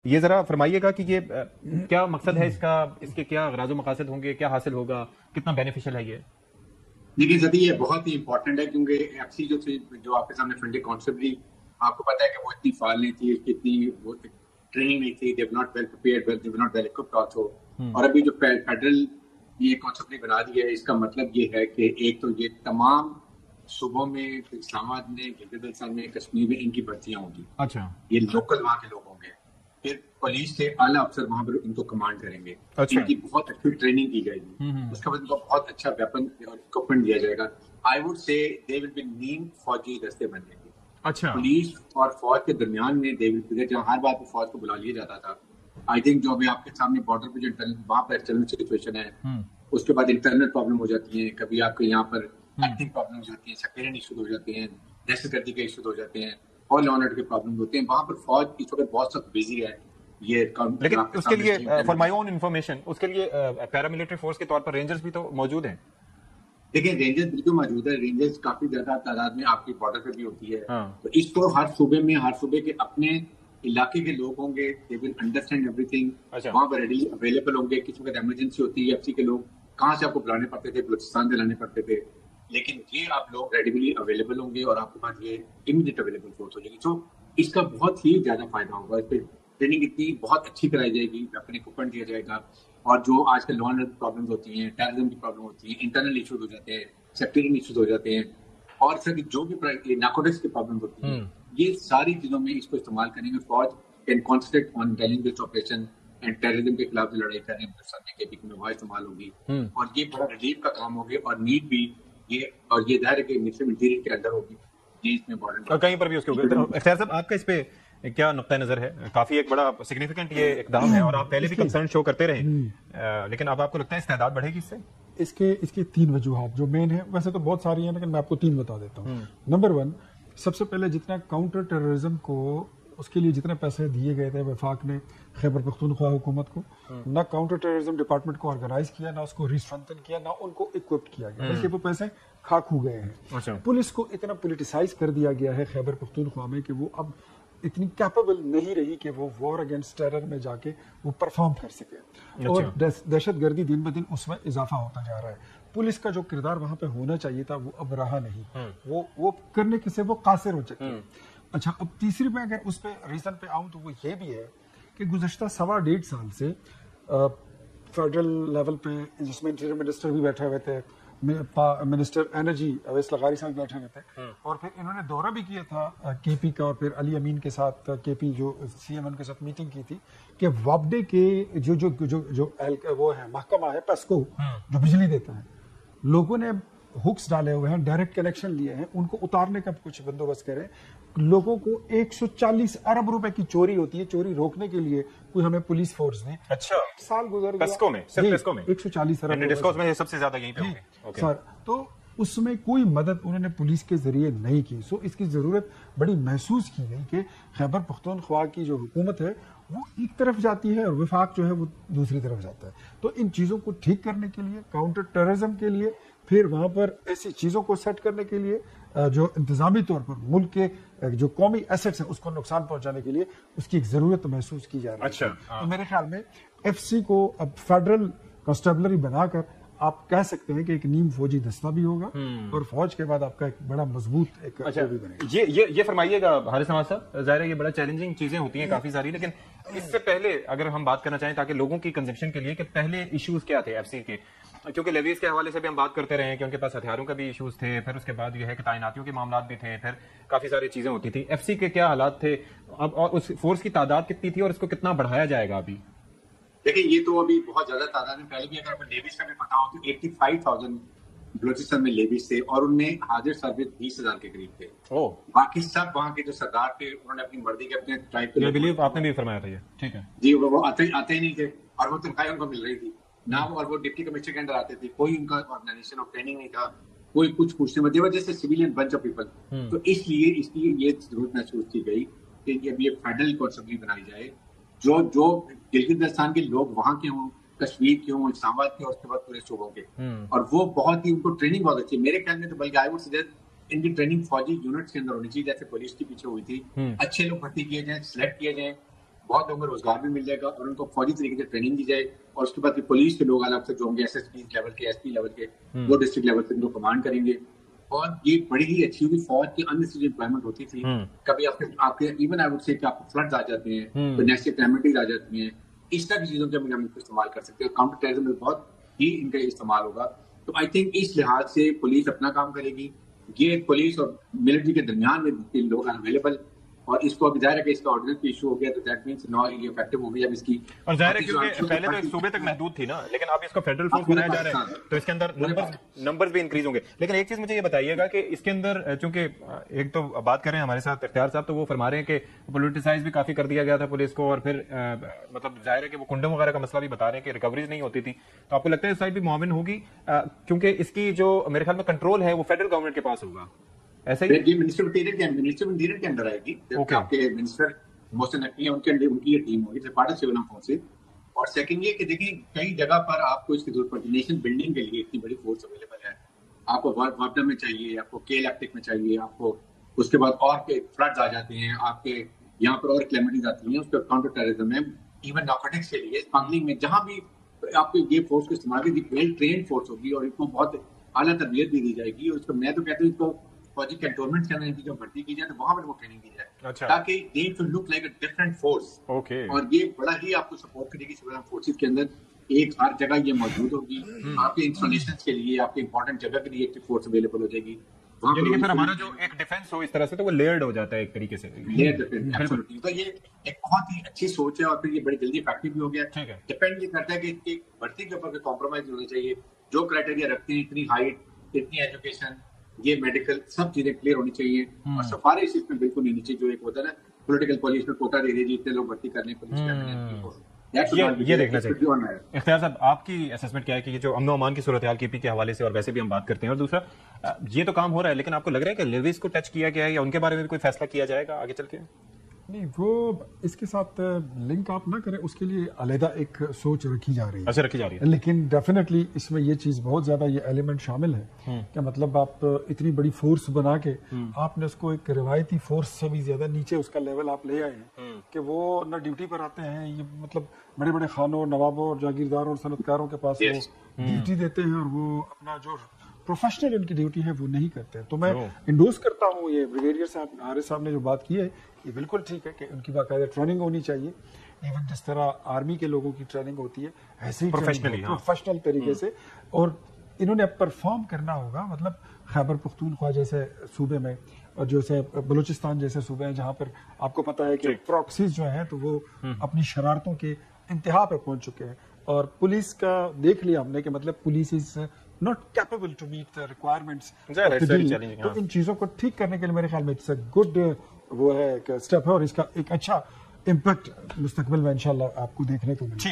ये जरा फरमाइएगा कि ये क्या मकसद है इसका, इसके क्या गराज मकासद होंगे, क्या हासिल होगा, कितना बेनिफिशियल है ये? देखिए सदी ये बहुत ही इंपॉर्टेंट है क्योंकि एफसी जो थी, जो आपके सामने फंडिंग कॉन्सेप्ट थी, आपको पता है कि वो इतनी फाल नहीं थी, इतनी वो ट्रेनिंग नहीं थी, they were not well prepared, they were not well equipped also. और अभी जो फेडरल ये कॉन्सेप्ट बना दिया है, इसका मतलब ये है कि एक तो ये तमाम सूबों में, इस्लामाबाद में, गिलगित-बल्तिस्तान में, कश्मीर में इनकी भर्तियां होंगी। अच्छा, ये लोकल वहाँ के लोग होंगे, फिर पुलिस से आला अफसर वहां पर इनको कमांड करेंगे। अच्छा। इनकी बहुत अच्छी ट्रेनिंग की जाएगी, उसके बाद इनको बहुत अच्छा वेपन और इक्विपमेंट दिया जाएगा। I would say they will be नीम फौजी दस्ते बन जाएंगे। अच्छा, पुलिस और फौज के दरमियान में दे विल बी, जहाँ हर बात पर फौज को बुला लिया जाता था। आई थिंक जो अभी आपके सामने बॉर्डर पे जो वहां पर एक्सटर्नल सिचुएशन है, उसके बाद इंटरनल प्रॉब्लम हो जाती है, कभी आपके यहाँ पर एक्टिंग प्रॉब्लम हो जाती है, सेक्टरियन इशूज हो जाते हैं, दहशतगर्दी के इशूज हो जाते हैं, और लॉ एंड ऑर्डर के प्रॉब्लम होते हैं। वहां पर फौज इस वक्त बहुत सख्त बिजी है। ये लेकिन उसके लिए फॉर माय ओन इन्फॉर्मेशन, उसके लिए पैरामिलिट्री फोर्स के तौर पर रेंजर्स भी तो मौजूद हैं। देखिए रेंजर्स बिल्कुल मौजूद है, रेंजर्स काफी ज्यादा तादाद में आपकी बॉर्डर पे भी होती है। हाँ। तो इसको हर सूबे में, हर सूबे के अपने इलाके के लोग होंगे, दे विल अंडरस्टैंड एवरीथिंग। अच्छा। वहां पर रेडी अवेलेबल होंगे, किसी वक्त इमरजेंसी होती है, एफसी के लोग कहाँ से आपको बुलाने पड़ते थे, बलूचिस्तान से लाने पड़ते थे, लेकिन ये आप लोग रेडीली अवेलेबल होंगे और आपके पास ये इमीडिएट अवेलेबल फोर्स हो जाएगी। तो इसका बहुत ही ज्यादा फायदा होगा। इस पर ट्रेनिंग इतनी बहुत अच्छी कराई जाएगी, अपने इक्विपमेंट दिया जाएगा, और जो आजकल लॉ एंड ऑर्डर प्रॉब्लम होती हैं, टेररिज्म की प्रॉब्लम होती है, इंटरनल इशूज हो जाते हैं, सेक्टरियन इशूज हो जाते हैं, और सर जो भी नार्कोटिक्स की प्रॉब्लम होती है, ये सारी चीजों में इसको इस्तेमाल करेंगे। फौज can concentrate on telling this operation and terrorism के खिलाफ जो लड़ाई कर रहे हैं हिंदुस्तान में, केपी में वहाँ इस्तेमाल होगी, और ये बड़ा रिलीफ का काम होगी, और नीड भी ये, और ये दायरे के मिनिस्ट्री इंटीरियर के अंदर होगी, ये इसमें इम्पोर्टेंट और कहीं पर भी उसके ऊपर। खैर साहब, आपका इस पे क्या नुक्ता नजर है? काफी एक बड़ा सिग्निफिकेंट ये इकदाम है और आप पहले भी कंसर्न शो करते रहे, लेकिन अब आपको लगता है इस्तेदाद बढ़ेगी इससे? इसके तीन वजूहात जो मेन है, वैसे तो बहुत सारी हैं, लेकिन मैं आपको तीन बता देता हूँ। नंबर वन, सबसे पहले जितना काउंटर टेररिज्म को, उसके लिए जितने पैसे दिए गए थे वफाक ने खैबर पख्तूनख्वा हुकूमत को, ना काउंटर टेररिज्म डिपार्टमेंट को ऑर्गेनाइज किया, ना उसको रिस्ट्रेंथन किया, ना उनको इक्विप्ड किया गया, बल्कि वो पैसे खाक हो गए हैं। अच्छा। पुलिस को इतना पोलिटिसाइज कर दिया गया है खैबर पख्तूनख्वा में कि वो अब इतनी कैपेबल नहीं रही कि वो वॉर अगेंस्ट टेरर में जाके वो परफॉर्म कर सके। अच्छा। और दहशतगर्दी दिन ब दिन उसमें इजाफा होता जा रहा है। पुलिस का जो किरदार वहां पे होना चाहिए था वो अब रहा नहीं, वो करने के से वो कासिर हो चुके हैं। अच्छा, अब तीसरी में अगर उस पे रीजन पे आऊं तो वो ये भी है कि गुज़श्ता 1.25 साल से फेडरल लेवल पे, जिसमें इंटीरियर मिनिस्टर भी बैठे हुए थे, मिनिस्टर एनर्जी अवैस लगारी साहब बैठे हुए थे, और फिर इन्होंने दौरा भी किया था केपी का, और फिर अली अमीन के साथ केपी जो सीएम उनके साथ मीटिंग की थी कि वापडे के जो जो जो जो वो है महकमा है पेस्को, जो बिजली देता है, लोगों ने हुक्स डाले हुए हैं, डायरेक्ट कनेक्शन लिए हैं, उनको उतारने का कुछ बंदोबस्त करें। लोगों को 140 अरब रुपए की चोरी होती है, चोरी रोकने के लिए कोई हमें पुलिस फोर्स ने, अच्छा, साल गुजर गया पेस्को में, सिर्फ पेस्को में 140 अरब डिस्कोस में सबसे ज्यादा यहीं पे होंगे सर। तो उसमें कोई मदद उन्होंने पुलिस के जरिए नहीं की। सो इसकी जरूरत बड़ी महसूस की गई कि खैबर पख्तूनख्वा की जो हुकूमत है वो एक तरफ जाती है और वफाक जो है वो दूसरी तरफ जाता है। तो इन चीज़ों को ठीक करने के लिए, काउंटर टेररिज्म के लिए, फिर वहाँ पर ऐसी चीज़ों को सेट करने के लिए जो इंतजामी तौर पर मुल्क के जो कौमी एसेट्स हैं उसको नुकसान पहुंचाने के लिए उसकी एक ज़रूरत महसूस की जा रही है। अच्छा, तो मेरे ख्याल में एफसी को अब फेडरल कॉन्स्टेबलरी बनाकर आप कह सकते हैं कि एक नीम फौजी दस्ता भी होगा, और फौज के बाद आपका एक बड़ा मजबूत एक अच्छा भी बनेगा। ये फरमाइएगा हारिस नवाज साहब, जाहिर है ये बड़ा चैलेंजिंग चीजें होती हैं काफी सारी, लेकिन इससे पहले अगर हम बात करना चाहें ताकि लोगों की कंजप्शन के लिए, कि पहले इश्यूज क्या थे एफसी के, क्योंकि लेवीज के हवाले से भी हम बात करते रहे हैं कि उनके पास हथियारों का भी इश्यूज थे, फिर उसके बाद ये है कि तैनातियों के मामला भी थे, फिर काफी सारी चीजें होती थी। एफसी के क्या हालात थे अब, और उस फोर्स की तादाद कितनी थी और इसको कितना बढ़ाया जाएगा अभी? देखिए ये तो अभी बहुत ज्यादा तादाद में, पहले भी अगर आपको लेवीज का भी पता हो तो 85,000 बलूचिस्तान में लेवीज थे, और उनमें हाजिर सर्विस 20,000 के करीब थे। बाकी सब वहाँ के जो सरदार थे उन्होंने अपनी मर्जी के अपने ट्राइब के, बिलीव आपने भी फरमाया था ये, ठीक है जी, वो आते ही नहीं थे, और वो तनख्वाहें उनको मिल रही थी ना, और वो डिप्टी कमिश्नर के अंदर आते थे, कोई उनका ऑर्गेनाइजेशन ऑफ ट्रेनिंग नहीं था, कोई कुछ पूछने में, देवर जैसे सिविलियन बंच ऑफ पीपल। तो इसलिए ये जरूरत महसूस की गई कि अब ये फेडरल कॉन्स्टेबलरी बनाई जाए, जो गिलगित-बल्तिस्तान के लोग वहां के हों, कश्मीर के हों, इस्लामाबाद के, और उसके बाद पूरे सूबों के, और वो बहुत ही, उनको ट्रेनिंग बहुत अच्छी है मेरे ख्याल में। तो बल्कि आई वुड सजेस्ट इनकी ट्रेनिंग फौजी यूनिट्स के अंदर होनी चाहिए, जैसे पुलिस के पीछे हुई थी। अच्छे लोग भर्ती किए जाए, सिलेक्ट किए जाए, बहुत लोगों को रोजगार भी मिल जाएगा और उनको फौजी तरीके से ट्रेनिंग दी जाए और उसके बाद पुलिस के लोग अलग से जो होंगे एसएसपी लेवल के, एसपी लेवल के, वो डिस्ट्रिक्ट लेवल से उनको कमांड करेंगे। और ये बड़ी ही अच्छी होगी। फौज की अननेसेसरी एम्प्लॉयमेंट होती थी, कभी आपके इवन आई वुड से कि आपको फ्लड्स आ जाते हैं, तो नेचुरल कैलेमिटीज आ जाती हैं, इस तरह की चीजों के हम इनको इस्तेमाल कर सकते हैं। काउंटर टेररिज्म में बहुत ही इनका इस्तेमाल होगा। तो आई थिंक इस लिहाज से पुलिस अपना काम करेगी। ये पुलिस और मिलिट्री के दरमियान में लोग अवेलेबल, और इसको अब जाहिर है कि इसका ऑर्डिनेंस इशू हो गया, तो दैट मींस नॉ ये इफेक्टिव हो गई अब इसकी। और जाहिर है क्योंकि पहले तो सूबे तक महदूद थी ना, लेकिन अब इसको फेडरल फोर्स बनाया जा रहा है, तो इसके अंदर नंबर्स भी इंक्रीज होंगे। लेकिन एक चीज मुझे ये बताइएगा कि इसके अंदर चूंकि एक तो बात करें हमारे साथ इख्तियार साहब, तो वो फरमा रहे हैं कि पोलिटिसाइज भी काफी कर दिया गया था पुलिस को, और फिर मतलब जाहिर है कि वो कुंडम वगैरह का मसला भी बता रहे हैं कि रिकवरीज नहीं होती थी। तो आपको लगता है इस साइड भी मुआविन होगी, क्योंकि इसकी जो मेरे ख्याल में कंट्रोल है वो फेडरल गवर्नमेंट के पास होगा, ऐसा ही? ये मिनिस्टर इंटीरियर के अंदर आएगी। आपके मिनिस्टर मोहसिन नकवी है, उनके अंदर उनकी ये टीम होगी, पार्ट ऑफ सिविल फोर्सेस। और सेकंड ये कि देखिए कई जगह पर आपको इसकी जरूरत पड़ती है। नेशन बिल्डिंग के लिए इतनी बड़ी फोर्स अवेलेबल है। आपको वार्डन में चाहिए, आपको के इलेक्ट्रिक में चाहिए, आपको उसके बाद और के फ्लड्स आ जाते हैं, आपके यहाँ पर और क्लेमिटीज आती हैं, उसके काउंटर टेररिज्म में, इवन नार्कोटिक्स के लिए, स्मगलिंग में, जहां भी आपको ये फोर्स को इस्तेमाल की वेल ट्रेन फोर्स होगी और इनको बहुत आला तरबियत भी दी जाएगी। और इसको मैं तो कहता हूँ इसको फौजी कैंटोनमेंट के अंदर इनकी जो भर्ती की जाए तो वहां पर वो ट्रेनिंग दी जाए, अच्छा। ताकि they should look like a different force. Okay. और ये बड़ा ही आपको सपोर्ट करेगी सिविल फोर्सेस के अंदर। एक हर जगह ये मौजूद होगी, आपके इंस्टॉलेशन के लिए, आपके इंपॉर्टेंट जगह के लिए एक फोर्स अवेलेबल हो जाएगी। यानी कि फिर हमारा जो एक डिफेंस हो इस तरह से, तो वो लेयर्ड हो जाता है एक तरीके से। तो ये एक बहुत ही अच्छी सोच है और फिर ये बड़ी जल्दी इफेक्टिव भी हो गया। ठीक है। डिपेंड ये करता है कि इसकी भर्ती के ऊपर कॉम्प्रोमाइज नहीं होनी चाहिए। जो क्राइटेरिया रखते हैं, इतनी हाइट, इतनी एजुकेशन, ये मेडिकल, सब चीजें क्लियर होनी चाहिए। और सिफारिश इसमें बिल्कुल नहीं नीचे, जो एक होता है ना पॉलिटिकल पुलिस में कोटा दे दीजिए, इतने लोग भर्ती करने पुलिस ये देखना चाहिए। इख्तियार साहब, आपकी असेसमेंट क्या है कि ये जो अमन अमान की सूरत हाल केपी के हवाले से और वैसे भी हम बात करते हैं, और दूसरा ये तो काम हो रहा है, लेकिन आपको लग रहा है कि लेविस को टच किया गया है या उनके बारे में भी कोई फैसला किया जाएगा आगे चल के? नहीं, वो इसके साथ लिंक आप ना करें, उसके लिए अलहदा एक सोच रखी जा रही है। अच्छा, रखी जा रही है। लेकिन डेफिनेटली इसमें ये चीज बहुत ज्यादा ये एलिमेंट शामिल है कि मतलब आप इतनी बड़ी फोर्स बना के आपने उसको एक रिवायती फोर्स से भी ज्यादा नीचे उसका लेवल आप ले आए हैं कि वो ना ड्यूटी पर आते हैं, ये मतलब बड़े बड़े खानों, नवाबों और जागीरदारों और सनतकारों के पास वो ड्यूटी देते हैं और वो अपना जो प्रोफेशनल इनकी ड्यूटी है वो नहीं करते हैं। तो मैं इंडोर्स करता हूँ ये ब्रिगेडियर साहब, आरिफ साहब ने जो बात की है, ये बिल्कुल ठीक है कि उनकी बाकायदा ट्रेनिंग होनी चाहिए। इवन जिस तरह आर्मी के लोगों की ट्रेनिंग होती है, ऐसे ही प्रोफेशनल तरीके से, और इन्होंने परफॉर्म करना होगा। मतलब खैबर पख्तूनख्वा जैसे सूबे में और जैसे बलूचिस्तान जैसे सूबे हैं जहाँ पर आपको पता है कि प्रॉक्सीज जो हैं तो वो अपनी शरारतों के इंतहा पे पहुंच चुके हैं। और पुलिस का देख लिया हमने कि मतलब police is not capable to meet the requirements. तो इन चीजों को ठीक करने के लिए मेरे ख्याल में इट्स अ गुड वो है स्टेप है, और इसका एक अच्छा इम्पैक्ट मुस्तकबिल में इंशाल्लाह आपको देखने को मिलेगा।